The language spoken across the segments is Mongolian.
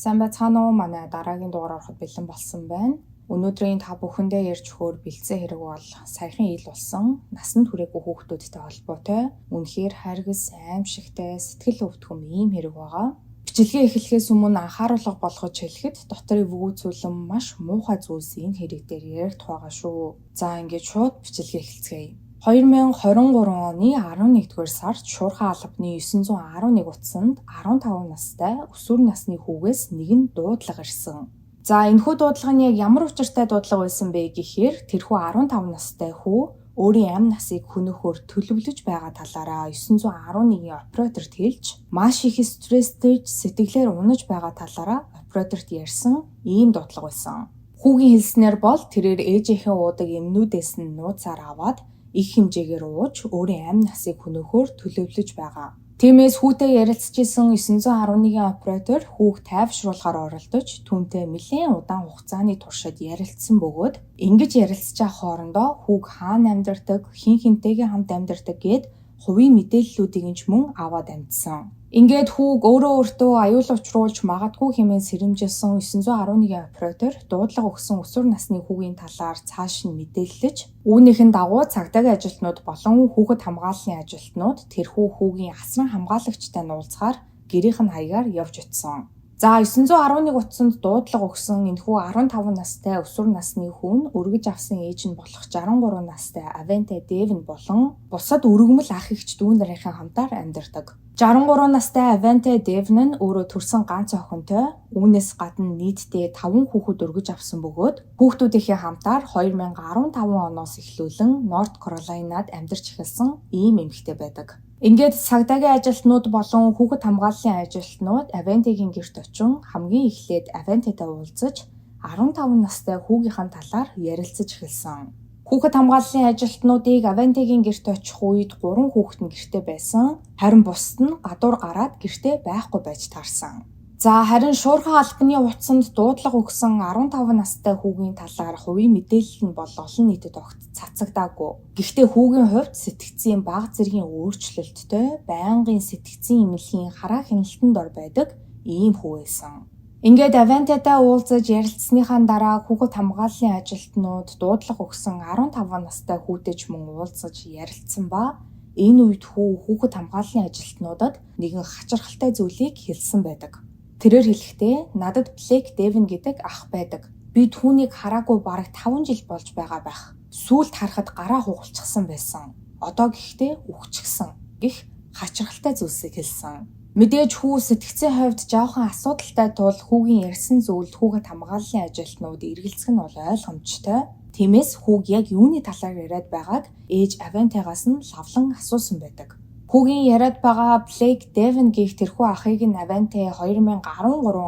Сайн байцгаана уу? Манай дараагийн дугаар ороход бэлэн болсон байна. Өнөөдрийн та бүхэндээ ярьж өгөхөөр бэлдсэн хэрэг бол саяхан ил болсон насанд хүрээгүй хүүхдүүдтэй холбоотой үнэхээр хайргас, аимшигтай, сэтгэл өвдгөм ийм хэрэг байгаа. Бичлэгээ эхлэхээс өмнө анхааруулга болгож хэлэхэд дотор эвгүүцүүлэн маш муухай зүйлс энэ хэрэг дээр яригдах байгаа шүү. За ингээд шууд бичлэгээ эхэлцгээе. 2023 оны 11-р сард Шуурхай албаны 911 утсанд 15 настай өсвөр насны хүүгээс нэг нь дуудлага ирсэн. За энэхүү дуудлага нь яг ямар учиртай дуудлага байсан бэ гэхээр тэрхүү 15 настай хүү өөрийн амь насыг хөнөөхөөр төлөвлөж байгаа талаараа 911-ийн операторт хэлж маш их стресстэй сэтгэлээр унаж байгаа талаараа операторт ярьсан ийм дуудлага байсан. Хүүгийн хэлснээр бол тэрээр ээжийнхээ уудаг эмнүүдээс нь нууцаар аваад их хэмжээгээр ууж өөрийн амь насыг хөнөөхөөр төлөвлөж байгаа. Тиймээс хүүтэй ярилцж исэн 911-ийн оператор хүүг тайвшруулахаар оролдож түүнтэй нэлээд удаан хугацааны туршид ярилцсан бөгөөд ингэж ярилцж байгаа хоорондоо хүүг хаана амьдардаг, хин хинтэйгээ хамт амьдардаг гэд хувийн мэдээллүүдийг нь ч мөн аваад амьдсан. Ингээд хүүг өөртөө аюул учруулж магадгүй хэмээн сэрэмжилсэн 911-ийн оператор дуудлага өгсөн өсвөр насны хүүгийн талаар цааш нь мэдээлэлж үүнийхэн дагуу цагдаагийн ажилтнууд болон хүүхэд хамгааллын ажилтнууд тэрхүү хүүгийн асран хамгаалагчтай уулзахаар гэрийнх нь хаягаар явж утсан. За 911 утсанд дуудлага өгсөн энэхүү 15 настай өсвөр насны хүн өргөж авсан ээж нь болох 63 настай Авенте Девин болон бусад өргөмөл ах эгч дүү нарынхаа хамтаар амьдардаг. 63 настай Авенте Девин нь өөрөө төрсэн ганц охинтой, үүнээс гадна нийтдээ 5 хүүхэд өргөж авсан бөгөөд хүүхдүүдийнхээ хамтаар 2015 оноос эхлүүлэн Норт Каролинад амьдарч эхэлсэн ийм эмэгтэй байдаг. Ингээд цагдаагийн ажилтнууд болон хүүхэд хамгааллын ажилтнууд Авентегийн гэрт очин хамгийн эхлээд Авентетай уулзаж 15 настай хүүгийнхэн талаар ярилцаж эхэлсэн. Хүүхэд хамгааллын ажилтнуудыг Авентегийн гэрт очих үед 3 хүүхэд нь гэртээ байсан. Харин бусд нь гадуур гараад гэртээ байхгүй байж таарсан. За харин Шуурхай албаны утсанд дуудлага өгсөн 15 настай хүүгийн талаар хувийн мэдээлэл нь бол олон нийтэд огт цацагдаагүй. Гэхдээ хүүгийн хувьд сэтгцийн бага зэргийн өөрчлөлттэй байнгын сэтгцийн эмнэлгийн хараа хяналтанд ор байдаг ийм хүү байсан. Ингээд Авентетай уулзаж ярилцсныхаа дараа хүүхэд хамгааллын ажилтнууд дуудлага өгсөн 15 настай хүүтэй ч мөн уулзаж ярилцсан ба энэ үед хүүхэд хамгааллын ажилтнуудад нэгэн хачирхалтай зүйлийг хэлсэн байдаг. Тэрээр хэлэхдээ надад Блэк Девин гэдэг ах байдаг. Би түүнийг хараагүй бараг 5 жил болж байгаа байх. Сүүлд харахад гараа хугалчихсан байсан. Одоо гэхдээ үхчихсэн гэх хачирхалтай зүйлсийг хэлсэн. Мэдээж хүү сэтгцийн хувьд жоохон асуудалтай тул хүүгийн ярьсан зүйлд хүүхэд хамгааллын ажилтнууд эргэлзэх нь бол ойлгомжтой. Тиймээс хүүг яг юуны талаар яриад байгааг ээж Авентегаас нь лавлан асуусан байдаг. Хүүгийн яриад байгаа Блэк Девин гэх тэрхүү ахыг нь Авенте 2013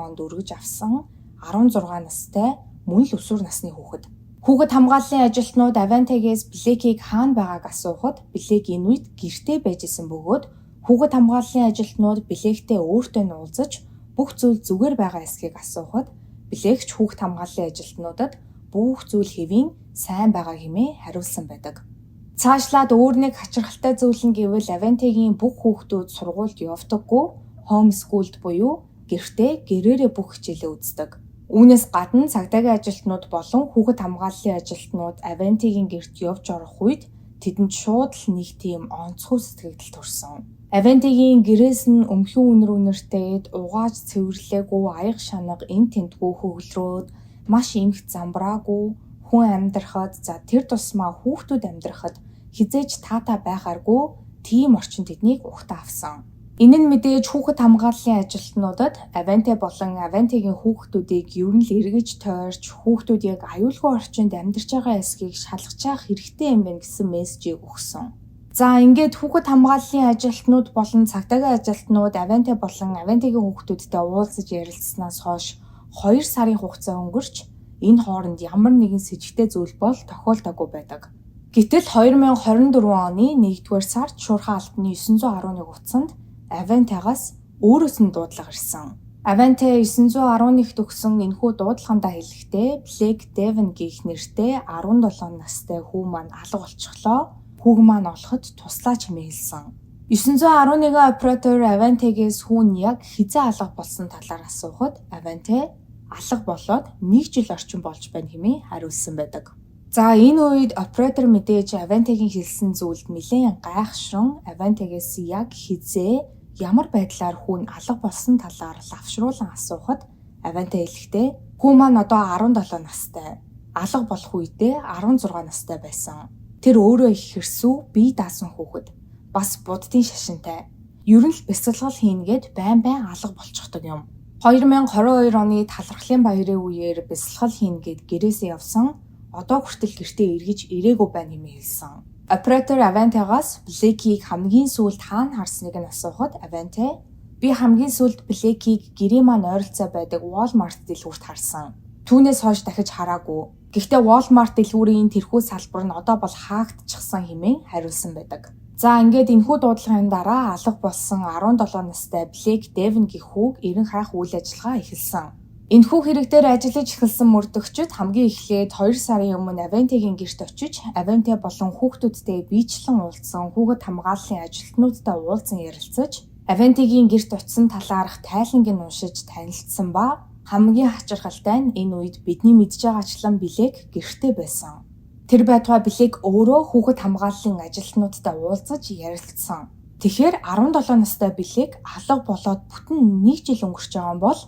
онд өргөж авсан 16 настай мөн л өсвөр насны хүүхэд. Хүүхэд хамгааллын ажилтнууд Авентегээс Блэкийг хаана байгааг асуухад Блэк энэ үед гэртээ байж исэн бөгөөд хүүхэд хамгааллын ажилтнууд Блэктэй өөртөө уулзаж бүх зүйл зүгээр байгаа эсэхийг асуухад Блэкч хүүхэд хамгааллын ажилтнуудад бүх зүйл хэвийн сайн байгаа хэмээн хариулсан байдаг. Цаашлаад өөр нэг хачирхалтай зүйл нь гэвэл Авентегийн бүх хүүхдүүд сургуульд явдаггүй, хоумскулд буюу гэртээ гэрээрээ бүх хичээлээ үздэг. Үүнээс гадна цагдаагийн ажилтнууд болон хүүхэд хамгааллын ажилтнууд Авентегийн гэрт явж орох үед тэдэнд шууд л нэг тийм онцгой сэтгэл төрсөн. Авентегийн гэрээс нь өмхөн үнэртэйд угааж цэвэрлээгүй аяг шанаг эн тентгүй хөвлөрөөд маш эмх замбраагүй хүн амьдрахад за тэр тусмаа хүүхдүүд амьдрахад хизээж таатай байхааргүй тийм орчин тэднийг ухтаа авсан. Энэ нь мэдээж хүүхэд хамгааллын ажилтнуудад Авенте болон Авентегийн хүүхдүүдийг ер нь л эргэж тойрч хүүхдүүд яг аюулгүй орчинд амьдарч байгаа эсэхийг шалгах хэрэгтэй юм байна гэсэн мессежийг өгсөн. За ингээд хүүхэд хамгааллын ажилтнууд болон цагдаагийн ажилтнууд Авенте болон Авентегийн хүүхдүүдтэй уулзаж ярилцсанаас хойш 2 сарын хугацаа өнгөрч энэ хооронд ямар нэгэн сэжигтэй зүйл бол тохиолдоогүй байдаг. Гэтэл 2024 оны 1-р сард Шуурхай албаны 911 утсанд Авентегаас өөрөөс нь дуудлага ирсэн. Авенте 911-т өгсөн энэхүү дуудлагандаа хэлэхдээ Блэк Девин гэх нэртэй 17 настай хүү маань алга болчихлоо. Хүүг маань олоход туслаач хэмээн хэлсэн. 911 оператор Авантегээс хүүн яг хизээ алга болсон талаар асуухад Аванте алга болоод 1 жил орчим болж байна хэмээн хариулсан байдаг. За энэ үед оператор мэдээж Авантегийн хэлсэн зүйлд нэлээд гайхшран Авантегээс яг хизээ ямар байдлаар хүүн алга болсон талаар лавшруулан асуухад Аванте хэлэхдээ хүү маань одоо 17 настай. Алга болох үедээ 16 настай байсан. Тэр өөрөө их хэрсүү, бие даасан хүүхэд. Бас буддын шашинтай. Ер нь л бясалгал хийнгээд байн алга болчихдог юм. 2022 оны талархлын баярын үеэр бясалгал хийнгээд гэрээсээ явсан. Одоо хүртэл гэртээ эргэж ирээгүй байна хэмээн хэлсэн. Оператор Авантегаас Блэкийг хамгийн сүүлд хаана харсныг нь асуухад Аванте би хамгийн сүүлд Блэкийг гэрээ маань ойролцоо байдаг Walmart дэлгүүрт харсан. Түүнээс хойш дахиж хараагүй. Гэхдээ Walmart дэлгүүрийн тэрхүү салбар нь одоо бол хаагдчихсан хэмээн хариулсан байдаг. За ингээд энэхүү дуудлагын дараа алга болсон 17 настай Блэк Девин гэх хүүг эрен хайх үйл ажиллагаа эхэлсэн. Энэхүү хэрэг дээр ажиллаж эхэлсэн мөрдөгчид хамгийн эхлээд 2 сарын өмнө Авантегийн гэрт очиж Аванте болон хүүхдүүдтэй биечлэн уулзсан хүүхэд хамгааллын ажилтнуудтай уулзсан ярилцаж Авантегийн гэрт очисон талаарх тайланг нь уншиж танилцсан ба хамгийн хачирхалтай нь энэ үед бидний мэдж байгаачлан Блэк гэртээ байсан. Тэр байтугай Блэк өөрөө хүүхэд хамгааллын ажилтнуудтай уулзаж ярилцсан. Тэгэхээр 17 настай Блэк алга болоод бүтэн 1 жил өнгөрч байгаа юм бол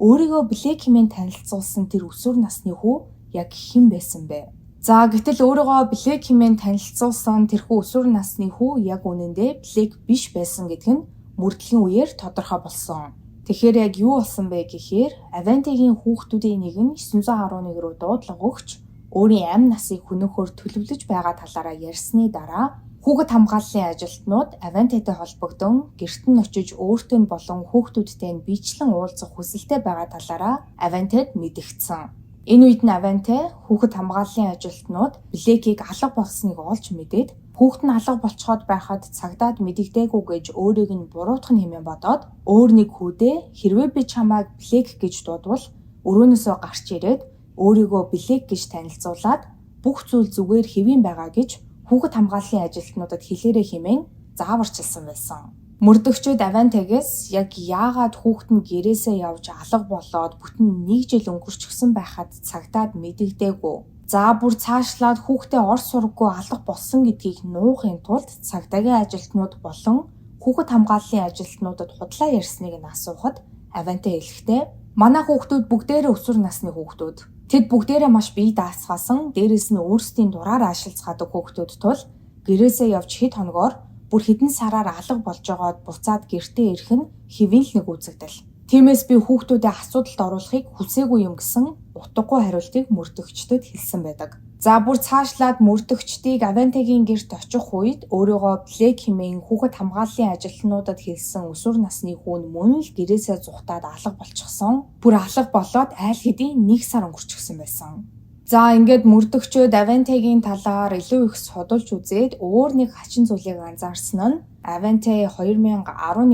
өөрийгөө Блэк хэмээн танилцуулсан тэр өсвөр насны хүү яг хэн байсан бэ? За гэтэл өөрийгөө Блэк хэмээн танилцуулсан тэрхүү өсвөр насны хүү яг үнэндээ Блэк биш байсан гэдг нь мөрдлөгийн үеэр тодорхой болсон. Тэгэхээр яг юу болсон бэ гэхээр Авантегийн хүүхдүүдийн нэг нь 911 рүү дуудлага өгч өөрийн амь насыг хөнөөхөөр төлөвлөж байгаа талаараа ярьсны дараа хүүхэд хамгааллын ажилтнууд Авантетэй холбогдсон гэрт нь очиж өөртөө болон хүүхдүүдтэй нь биечлэн уулзах хүсэлтэй байгаа талаараа Авантед мэдэгдсэн. Энэ үед нь Аванте хүүхэд хамгааллын ажилтнууд Блэкийг алга болсныг олж мэдээд хүүхэд нь алга болцоход байхад цагдаад мэдэгдээгүй гэж өөрийг нь буруутгах хэмээн бодоод өөр нэг хүүдээ хэрвээ би чамайг Блэк гэж дуудвал өрөөнөөсөө гарч ирээд өөрийгөө Блэк гэж танилцуулаад бүх зүйл зүгээр хэвэн байгаа гэж хүүхэд хамгааллын ажилтнуудад хэлээрэй хэмээн зааварчилсан байсан. Мөрдөгчид Авантегээс яг яагаад хүүхэд нь гэрээсээ явж алга болоод бүтэн 1 жил өнгөрчихсөн байхад цагдаад мэдэгдээгүй. За бүр цаашлаад хүүхдээ ор сургаггүй алга болсон гэдгийг нуухын тулд цагдаагийн ажилтнууд болон хүүхэд хамгааллын ажилтнуудад худлаа ярьсныг нь асуухад Аванте хэлэхдээ манай хүүхдүүд бүгдээрээ өсвөр насны хүүхдүүд. Тэд бүгдээрээ маш бие даасгаасан, дээрэс нь өөрсдийн дураараа ашиглацгаадаг хүүхдүүд тул гэрээсээ явж хэд хоногоор бүр хэдэн сараар алга болж байгаад буцаад гэртээ ирэх нь хэвэн л нэг үзэгдэл. Тиймээс би хүүхдүүдэд асуудалд оруулахыг хүсээгүй юм гэсэн утгагүй хариултыг мөрдөгчдөд хэлсэн байдаг. За бүр цаашлаад мөрдөгчдийг Авантегийн гэрт очих үед өөрийгөө Блэк хэмээн хүүхэд хамгааллын ажилтнуудад хэлсэн өсвөр насны хүн мөн л гэрээсээ зүхтаад алга болчихсон. Бүр алга болоод айл хэдийн 1 сар өнгөрчихсөн байсан. За ингээд мөрдөгчөд Авантегийн талаар илүү их судалж үзээд өөр нэг хачин зүйлийг анзаарсан нь Аванте 2011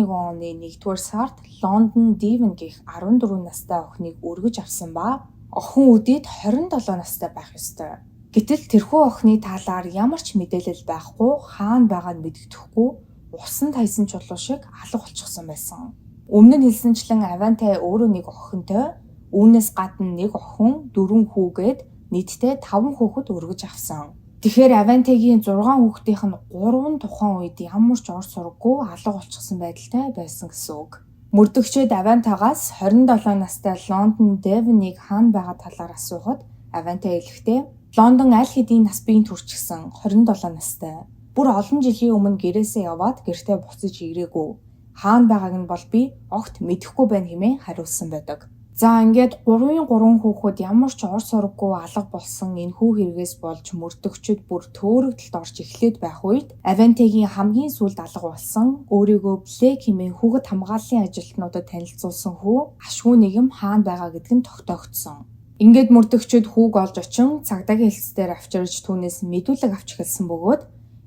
оны 1-р сард Лондон Девин гэх 14 настай охиныг өргөж авсан ба охин үдээд 27 настай байх ёстой. Гэтэл тэрхүү охины талаар ямар ч мэдээлэл байхгүй, хаана байгааг нь мэддэхгүй, усан тайсан чулуу шиг алга болчихсон байсан. Өмнө нь хэлсэнчлэн Аванте өөрөө нэг охинтой, үүнээс гадна нэг охин, 4 хүүгээд нийтдээ 5 хүүхэд өргөж авсан. Тэгэхээр Авантегийн 6 хүүхдийнх нь 3 тухайн үед ямар ч ор сургаггүй алга болчихсон байдалтай байсан гэсэн үг. Мөрдөгчид Авантагаас 27 настай Лондон Девинийг хаана байгаа талаар асуухад Аванте хэлэхдээ Лондон аль хэдийн нас биеийн төрчихсөн 27 настай. Бүр олон жилийн өмнө гэрээсээ яваад гэртээ буцаж ирээгүй. Хаана байгааг нь бол би огт мэдэхгүй байна хэмээн хариулсан байдаг. За ингээд 3 хүүхэд ямар ч ор сургаггүй алга болсон энэхүү хэрэгээс болж мөрдөгчд бүр төөрөгдөлд орж эхлээд байх үед Авантегийн хамгийн сүүлд алга болсон өөрийгөө Блэк хэмээн хүүхэд хамгааллын ажилтнуудад танилцуулсан хүү ашгүй нэгэн хаана байгаа гэдг нь тогтоогдсон. Ингээд мөрдөгчд хүүг олж очин цагдаагийн хэлцээр авчирч түүнээс мэдүүлэг авч эхэлсэн бөгөөд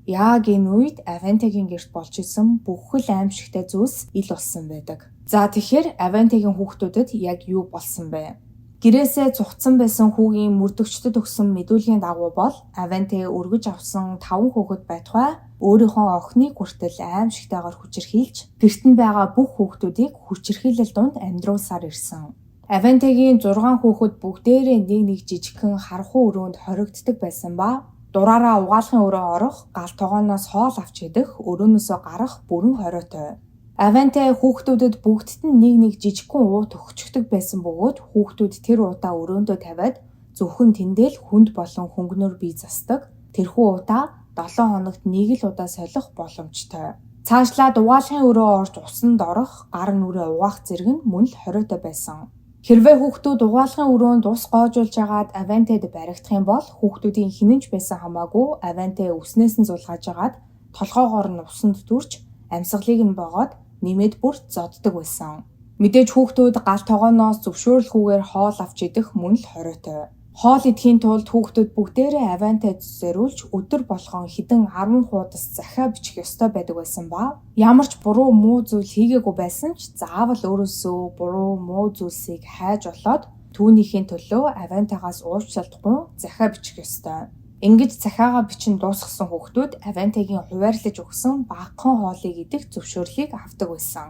яг энэ үед Авантегийн гэрт болж исэн бүхэл аимшигтай зүйлс ил болсон байдаг. За тэгэхээр Авантегийн хүүхдүүдэд яг юу болсон бэ? Гэрээсээ цугцсан байсан хүүгийн мөрдөгчдөд өгсөн мэдүүлгийн дагуу бол Аванте өргөж авсан 5 хүүхэд байтугай өөрийнхөө охиныг хүртэл аимшигтайгаар хүчирхийлж гэрт нь байгаа бүх хүүхдүүдийг хүчирхийлэл донд амьдруулсаар ирсэн. Авантегийн 6 хүүхэд бүгдээрээ нэг жижигхэн харанхуй өрөөнд хоригддаг байсан ба дураараа угаалгын өрөө орох, гал тогооноос хоол авч идэх, өрөөнөөсөө гарах бүрэн хориотой. Аванте хүүхдүүдэд бүгдд нь нэг жижигхэн уут өгчөгдөг байсан бөгөөд хүүхдүүд тэр уутаа өрөөндөө тавиад зөвхөн тэндэл хүнд болон хөнгөнөөр бие засдаг. Тэрхүү уутаа 7 хоногт нэг л удаа солих боломжтой. Цаашлаад угаалгын өрөө орж усанд орох, гар нүрээ угаах зэрэг нь мөн л хориотой байсан. Хэрвээ хүүхдүүд угаалгын өрөөнд ус гоожуулж агаад Авантед баригдах юм бол хүүхдүүдийн хинэнч байсан хамаагүй Аванте үснээс нь зулгааж агаад толгоогоор нь усанд дүрж амьсгалыг нь богоод нэмээд бүр зоддог байсан. Мэдээж хүүхдүүд гал тогооноос зөвшөөрлөхгүйгээр хоол авч идэх мөн л хориотой. Хоол идэхийн тулд хүүхдүүд бүгдээрээ Авантед зориулж өдөр болгон хэдэн 10 хуудас захиа бичих ёстой байдаг байсан ба ямар ч буруу муу зүйл хийгээгүй байсан ч заавал өөрөөсөө буруу муу зүйлсийг хайж олоод түүнийхээ төлөө Авантегаас уучлалтгүй захиа бичих ёстой. Ингэж захиагаа бичин дуусгасан хүүхдүүд Авантегийн хуваарлаж өгсөн багахан хоолыг идэх зөвшөөрлийг авдаг байсан.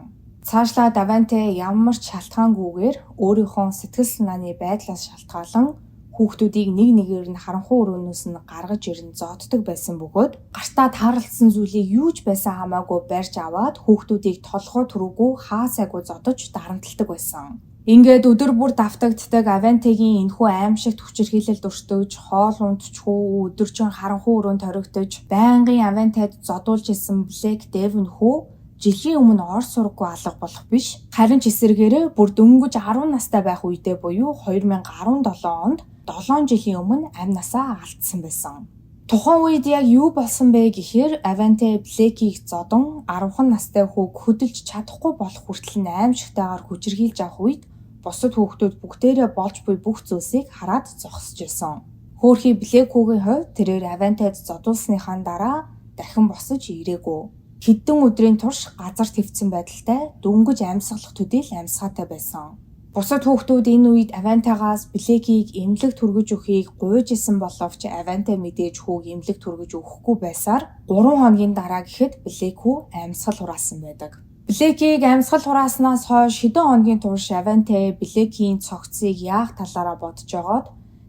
Цаашлаад Аванте ямар ч шалтгаангүйгээр өөрийнхөө сэтгэл санааны байдлаас шалтгаалan хүүхдүүдийг нэгээр нь харанхуй өрөөнөөс нь гаргаж ирэн зоддог байсан бөгөөд гартаа таарлсан зүйлийг юу ч байсан хамаагүй барьж аваад хүүхдүүдийг толгой түрүүгүй хаа сайгүй зодож дарамталдаг байсан. Ингээд өдөр бүр давтагддаг Авантегийн энэхүү аимшигт хүчирхийлэлд өртөж, хоол унтчихгүй өдөржин харанхуй өрөөнд хоригдож, байнгын Авантед зодуулж исэн Блэк Девин хүү жилийн өмнө ор сургаггүй алга болох биш. Харин ч эсэргээрээ бүр дөнгөж 10 настай байх үедээ буюу 2017 онд 7 жилийн өмнө амь насаа алдсан байсан. Тухайн үед яг юу болсон бэ гэхээр Аванте Блэкийг зодон 10хан настай хүүг хөдөлж чадахгүй болох хүртэл аимшигтайгаар хүчирхийлж авах үед бусад хүүхдүүд бүгдээрээ болж буй бүх зүйлсийг хараад зогсож байсан. Хөөхий Блэк хүүгийн хувьд тэрээр Авантед зодуулсныхаа дараа дахин босож ирээгүй. Хэдэн өдрийн турш газар твцсэн байдалтай дөнгөж амьсгалах төдийл амьсгаатай байсан. Бусад хүүхдүүд энэ үед Авантегаас Блэкийг эмнэлэг түргэж өгөхийг гуйж исэн боловч Аванте мэдээж хүүг эмнэлэг түргэж өгөхгүй байсаар 3 хоногийн дараа гэхэд Блэк хүү амьсгал хураасан байдаг. Блэкийг амьсгал хурааснаас хойш хэдэн хоногийн турш Аванте Блэкийн цогцыг яах талаараа бодож байгаад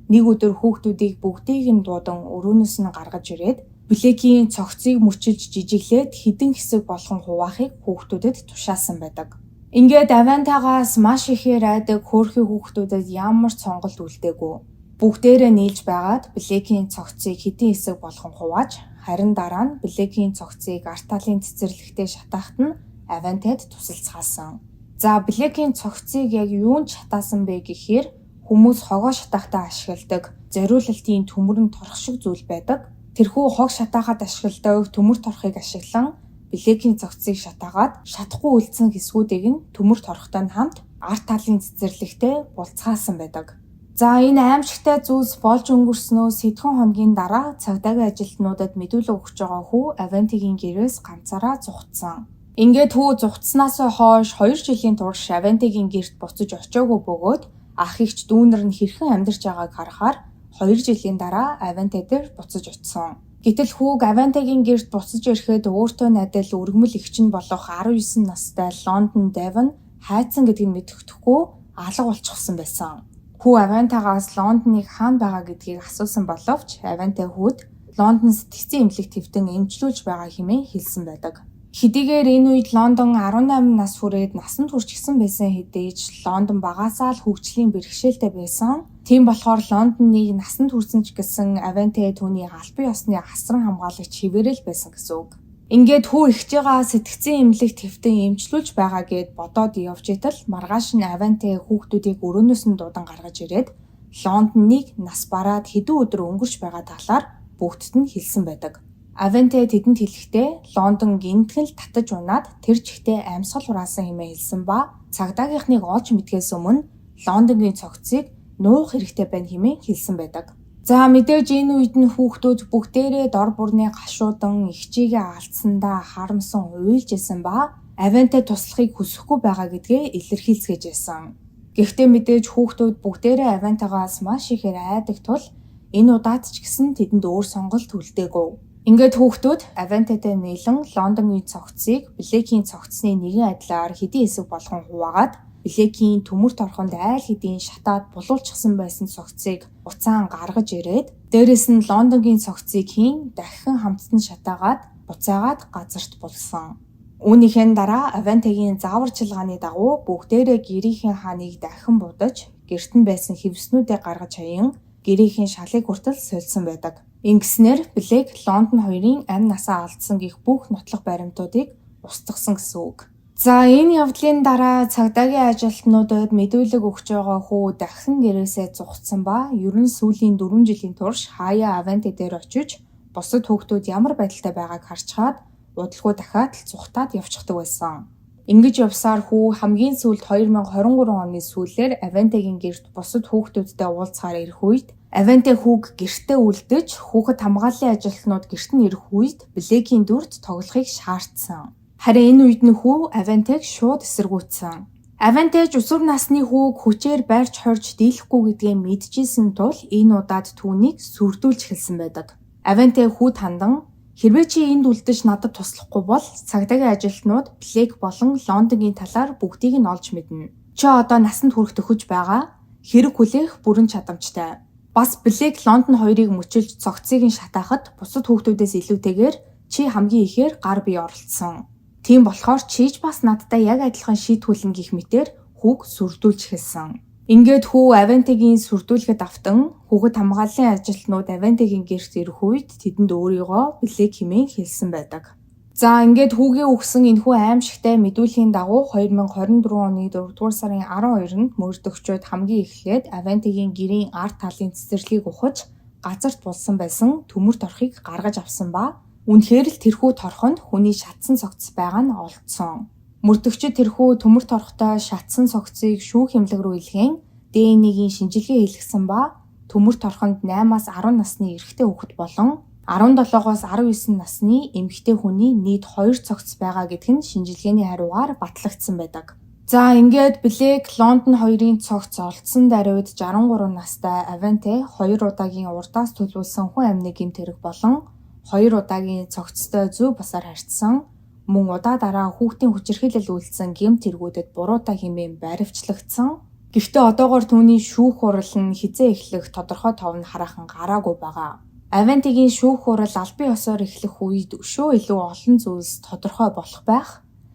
нэг өдөр хүүхдүүдийг бүгдийг нь дуудан өрөөнөөс нь гаргаж ирээд Блэкийн цогцыг мөчилж жижиглээд хідэн хэсэг болгон хуваахыг хүүхдүүдэд тушаасан байдаг. Ингээд Авантегаас маш ихээр айдаг хөөрхий хүүхдүүдэд ямар ч сонголт үлдээгүй. Бүгдээрээ нийлж байгаад Блэкийн цогцыг хэдэн хэсэг болгон хувааж, харин дараа нь Блэкийн цогцыг арт талын цэцэрлэгтээ шатаахад нь Авантед тусалцгаасан. За Блэкийн цогцыг яг юунд шатаасан бэ гэхээр хүмүүс хогоо шатаахтаа ашигладаг зориулалтын төмөрн торох шиг зүйл байдаг. Тэрхүү хог шатаахад ашигладаг төмөр торохыг ашиглан Блэкийн цогцыг шатаагаад шатахгүй үлдсэн хэсгүүдийг нь төмөр торохтой хамт арт талын цэцэрлэгтээ булцгаасан байдаг. За энэ аимшигтай зүйлс болж өнгөрснөөс хэдхэн хоногийн дараа цагдаагийн ажилтнуудад мэдүүлэг өгч байгаа хүү Авантегийн гэрээс ганцаараа зугтсан. Ингээд хүү зугтснаас хойш 2 жилийн турш Авантегийн гэрт буцаж очиагүй бөгөөд ах эгч дүүнэр нь хэрхэн амьдарч байгааг харахаар 2 жилийн дараа Аванте дээр буцаж очисон. Гэтэл хүүг Авантегийн гэрт буцаж ирэхэд өөртөө найдал өргөмөл эгчин болох 19 настай Лондон Девин хайцсан гэдгийг мэддэхгүй алга болчихсон байсан. Хүү Авантегаас Лондоныг хаана байгаа гэдгийг асуусан боловч Аванте хүүд Лондон сэтгцэн эмнэлэг твтэн эмчлүүлж байгаа хэмээн хэлсэн байдаг. Хэдийгээр энэ үед Лондон 18 нас хүрээд насанд хүрчихсэн байсан хэдийч Лондон багаасаа л хөгжлийн бэрхшээлтэй байсан. Тийм болохоор Лондоныг насанд хүрсэн ч гэсэн Аванте түүний албан ёсны асран хамгаалагч хിവэрэл байсан гэсэн үг. Ингээд хүү ихчээгаа сэтгцэн эмнэлэг твтэн эмчлүүлж байгаа гэд бодоод явж итэл маргааш нь Аванте хүүхдүүдийг өрөөнөөс нь дуудан гаргаж ирээд Лондоныг нас бараад хэдэн өдөр өнгөрч байгаа талаар бүгдд нь хэлсэн байдаг. Аванте тэдэнд хэлэхдээ Лондон гинтгэл татаж унаад тэр чигтээ амьсгал хураасан хэмээн хэлсэн ба цагдаагийнхныг олж мэдхээс өмнө Лондонгийн цогцыг нуух хэрэгтэй байна хэмээн хэлсэн байдаг. За мэдээж энэ үед нь хүүхдүүд бүгдээрээ дор бүрний гашуудан ихчийгээ алдсандаа харамсан уйлж исэн ба Аванте туслахыг хүсэхгүй байгаа гэдгээ илэрхийлцгээж байсан. Гэхдээ мэдээж хүүхдүүд бүгдээрээ Авантайгаас маш ихээр айдаг тул энэ удаад ч гэсэн тэдэнд өөр сонголт үлдээгүй. Ингээд хүүхдүүд Авантайтай нийлэн Лондонгийн цогцыг Блэкийн цогцны нэгэн адилаар хэдийн хэсэг болгон хуваагаад Блэкийн төмөр торхонд айл хэдийн шатаад булуулчихсан байсан цогцыг буцаан гаргаж ирээд дээрэс нь Лондонгийн цогцыг дахин хамттан шатаагаад буцаагаад газарт булсан. Үүнийхэн дараа Авантайгийн зааварчилгааны дагуу бүгдээрээ гэрийнхэн хааныг дахин будаж гэрт нь байсан хэвснүүдээ гаргаж хаяан гэрийнхэн шалыг хүртэл сольсон байдаг. Ингэснээр Блэк Лондон хоёрын амь насаа алдсан гих бүх нотлох баримтуудыг устгасан гэсэн үг. За энэ явдлын дараа цагдаагийн ажилтнуудад мэдүүлэг өгч байгаа хүү дахин гэрээсээ зугтсан ба ер нь сүүлийн 4 жилийн турш хаяа Авантай дээр очиж бусад хүүхдүүд ямар байдалтай байгааг харчаад удалгүй дахиад л зугтаад явчихдаг байсан. Ингэж явсаар хүү хамгийн сүүлд 2023 оны сүүлээр Авантайгийн гэрт бусад хүүхдүүдтэй уулзахаар ирэх үед Авантай хүүг гэртээ үлдэж хүүхэд хамгааллын ажилтнууд гэрт нь ирэх үед Блэкийн дүрд тоглохыг шаардсан. Харин энэ үед нь хүү Авантайг шууд эсэргүүцсэн. Авантай ч өсвөр насны хүүг хүчээр барьж хорж дийлэхгүй гэдгээ мэдчихсэн тул энэ удаад түүнийг сүрдүүлж эхэлсэн байдаг. Авантай хүүд хандан хэрвээ чи энд үлдэж надад туслахгүй бол цагдаагийн ажилтнууд Блэк болон Лондонгийн талаар бүгдийг нь олж мэднэ. Чи одоо насанд хүрэх төхөж байгаа. Хэрэг хүлээх бүрэн чадамжтай. Бас Блэк Лондон хоёрыг мөчилж цогцыг нь шатаахад бусад хүүхдүүдээс илүүтэйгээр чи хамгийн ихээр гар бие оролцсон. Тийм болохоор чиж бас надтай яг адилхан шийтгүүлнэ гэх мэтээр хүүг сүрдүүлж эхэлсэн. Ингээд хүү Авантайгийн сүрдүүлэхэд автан хүүхэд хамгааллын ажилтнууд Авантайгийн гэрт ирэх үед тэдэнд өөрийгөө Блэк хэмээн хэлсэн байдаг. За ингээд хүүгээ өгсөн энэхүү аимшигтай мэдүүллийн дагуу 2024 оны 4-р сарын 12-нд мөрдөгчөд хамгийн эхлээд Авантайгийн гэрийн ард талын цэцэрлэгийг ухаж газарт булсан байсан төмөр торхыг гаргаж авсан ба үнэхээр л тэрхүү торхонд хүний шатсан цогц байгаа нь олдсон. Мөрдөгчөд тэрхүү төмөр торхтой шатсан цогцыг шүүх эмнэлэг рүү илгээн ДНХ-ийн шинжилгээ хийлгэсэн ба төмөр торхонд 8-аас 10 насны эрэгтэй хүүхэд болон 17-оос 19 насны эмэгтэй хүний нийт 2 цогц байгаа гэдг нь шинжилгээний хариугаар батлагдсан байдаг. За ингээд Блэк Лондон хоёрын цогц олдсон даруйд 63 настай Авантай 2 удаагийн урдаас төлөвлөсөн хүн амны гэмт хэрэг болон 2 удаагийн цогцтой зөв бусаар харьцсан мөн удаа дараа хүүхдийн хүчирхийлэл үйлдсэн гэмт хэрэгүүдэд буруутай хэмээн баривчлагдсан. Гэхдээ одоогоор түүний шүүх хурал нь хизээ эхлэх тодорхой тов нь хараахан гараагүй байгаа. Авантайгийн шүүх хурал албан ёсоор эхлэх үед өшөө илүү олон зүйлс тодорхой болох байх.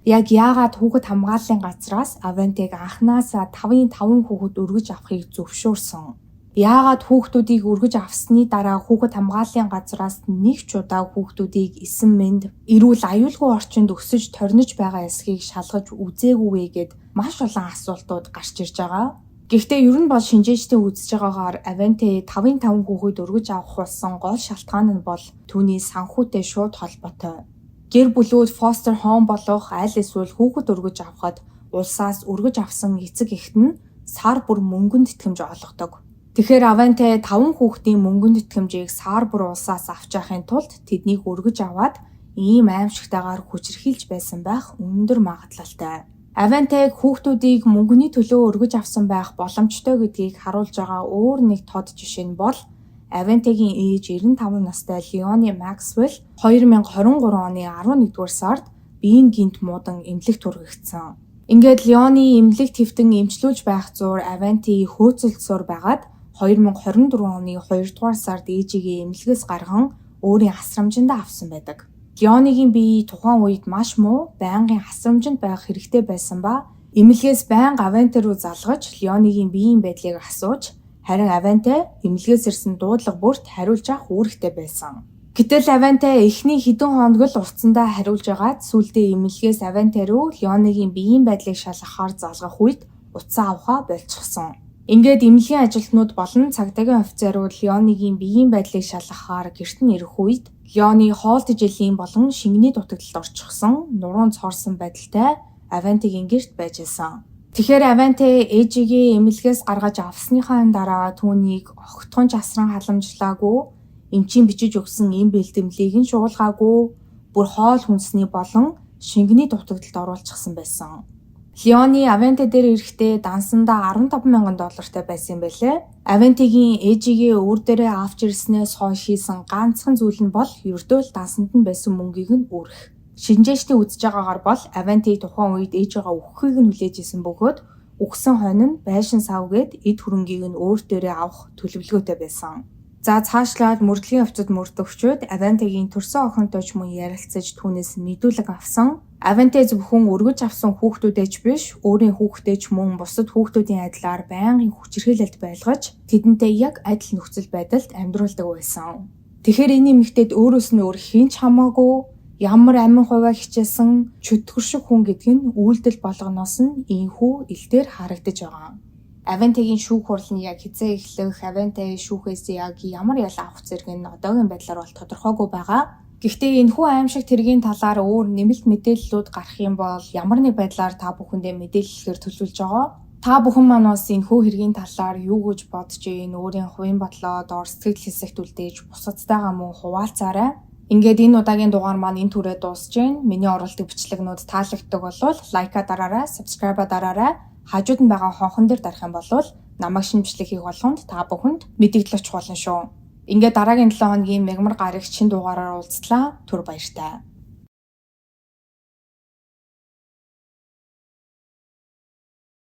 Яг яагаад хүүхэд хамгааллын газраас Авантайг анхнаасаа 5 хүүхэд өргөж авахыг зөвшөөрсөн? Яагаад хүүхдүүдийг өргөж авсны дараа хүүхэд хамгааллын газраас нэг ч удаа хүүхдүүдийг эсэн мэнд эрүүл аюулгүй орчинд өсөж торнож байгаа эсхийг шалгаж үзээгүй вэ гэд маш олон асуултууд гарч ирж байгаа. Гэхдээ ер нь бол шинжээчдийн үзэж байгаагаар Авантай 5 хүүхэд өргөж авах болсон гол шалтгаан нь бол түүний санхүүтэй шууд холбоотой. Гэр бүлүүд foster home болох аль эсвэл хүүхэд өргөж авахад улсаас өргөж авсан эцэг эхт нь сар бүр мөнгөнд итгэмж олгодог. Тэгэхээр Авантай 5 хүүхдийн мөнгөнд итгэмжийг сар бүр улсаас авч явахын тулд тэднийг өргөж аваад ийм аимшигтайгаар хүчирхийлж байсан байх өндөр магадлалтай. Авантайг хүүхдүүдийг мөнгөний төлөө өргөж авсан байх боломжтой гэдгийг харуулж байгаа өөр нэг тод жишээ нь бол Авантайгийн ээж 95 настай Леони Максвелл 2023 оны 11-р сард биеийн гинт муудан эмнэлэгт хүргэгдсэн. Ингээд Леони эмнэлэгт хэвтэн эмчлүүлж байх зуур Авантай хөөцөлдсөөр байгаад 2024 оны 2-р сард ээжигээ эмнэлгээс гарган өөрийн асрамжинд авсан байдаг. Леонигийн бие тухайн үед маш муу, байнгын хасрамжинд байх хэрэгтэй байсан ба эмнэлгээс байнга Авантай руу залгаж Леонигийн биеийн байдлыг асууж харин Авантай эмнэлгээс ирсэн дуудлага бүрт хариулж авах үүрэгтэй байсан. Гэтэл Авантай эхний хэдэн хоног л уртсандаа хариулж агаад сүүлдээ эмнэлгээс Авантай руу Леонигийн биеийн байдлыг шалгахаар залгах үед утсаа авахаа болчихсон. Ингээд эмнэлгийн ажилтнууд болон цагдаагийн офицерууд Леонигийн биеийн байдлыг шалгахаар гэрт нь ирэх үед Леони хоолт жилийн болон шингэний дутагдлалд орчихсон, нуруунд цоорсон байдалтай Авантайгийн гэрт байж байсан. Тэгэхээр Авантай ээжигээ эмнэлгээс гаргаж авсныхаа дараа түүнийг огтхон ч асран халамжлаагүй, эмчийн бичиж өгсөн эм бэлтгэлийг нь шуулгаагүй, бүр хоол хүнсний болон шингэний дутагдлалд оруулчихсан байсан. Леони Авенте дээр ирэхдээ дансандаа $15,000 байсан юм байлээ. Авентигийн ээжигээ өөр дээрээ авч ирснээс хойш хийсэн ганцхан зүйл нь бол ердөө л дансанд нь байсан мөнгийг нь өрөх. Шинжээчдийн үзэж байгаагаар бол Авенти тухайн үед ээжигээ өгөхийг нь хүлээж исэн бөгөөд өгсөн хойно нь байшин савгээд эд хөрөнгийг нь өөр дээрээ авах төлөвлөгөөтэй байсан. За цаашлаад мөрдлөгийн хувьцад мөрдөгчүүд Авентигийн төрсөн охинтой ч мөн ярилцаж түүнээс мэдүүлэг авсан. Авенте зөвхөн өргөж авсан хүүхдүүдээ ч биш, өөрийн хүүхдээ ч мөн бусад хүүхдүүдийн адилаар байнгын хүчирхийлэлд байлгаж, тэдэнтэй яг адил нөхцөл байдалд амьдруулдаг байсан. Тэгэхээр энэ эмэгтэйд өөрөөс нь өөр хинч хамаагүй, ямар амин хувиа хичээсэн чөтгөр шиг хүн гэдэг нь үйлдэл болгоноос нь ийхүү илтээр харагдаж байгаа. Авентигийн шүүх хурал нь яг хэзээ эхлэх, Авенте шүүхээс яг ямар ял авах зэрэг нь одоогийн байдлаар бол тодорхойгүй байгаа. Гэхдээ энэхүү аимшиг тэргийн талаар өөр нэмэлт мэдээллүүд гарах юм бол ямар нэг байдлаар та бүхэндээ мэдээлэлээр төлөвлөж байгаа. Та бүхэн маань бас энэхүү хэргийн талаар юу гэж бодож ийн, өөрийн хувийн бодлоо доор сэтгэл хэсэгт үлдээж бусадтайгаа мөн хуваалцаарай. Ингээд энэ удаагийн дугаар маань энэ түрээ дуусж байна. Миний оруулдаг бичлэгнүүд таалагддаг болвол лайка дараарай, subscribe дараарай. Хажууд нь байгаа хонхон дээр дарах юм бол намайг шинэ бичлэг хийх болгонд та бүхэнд мэдээлэл очих болно шүү. Ингээд дараагийн 7 хоногийн мегмар гарагч шинэ дугаараар уулзлаа. Түр баяртай.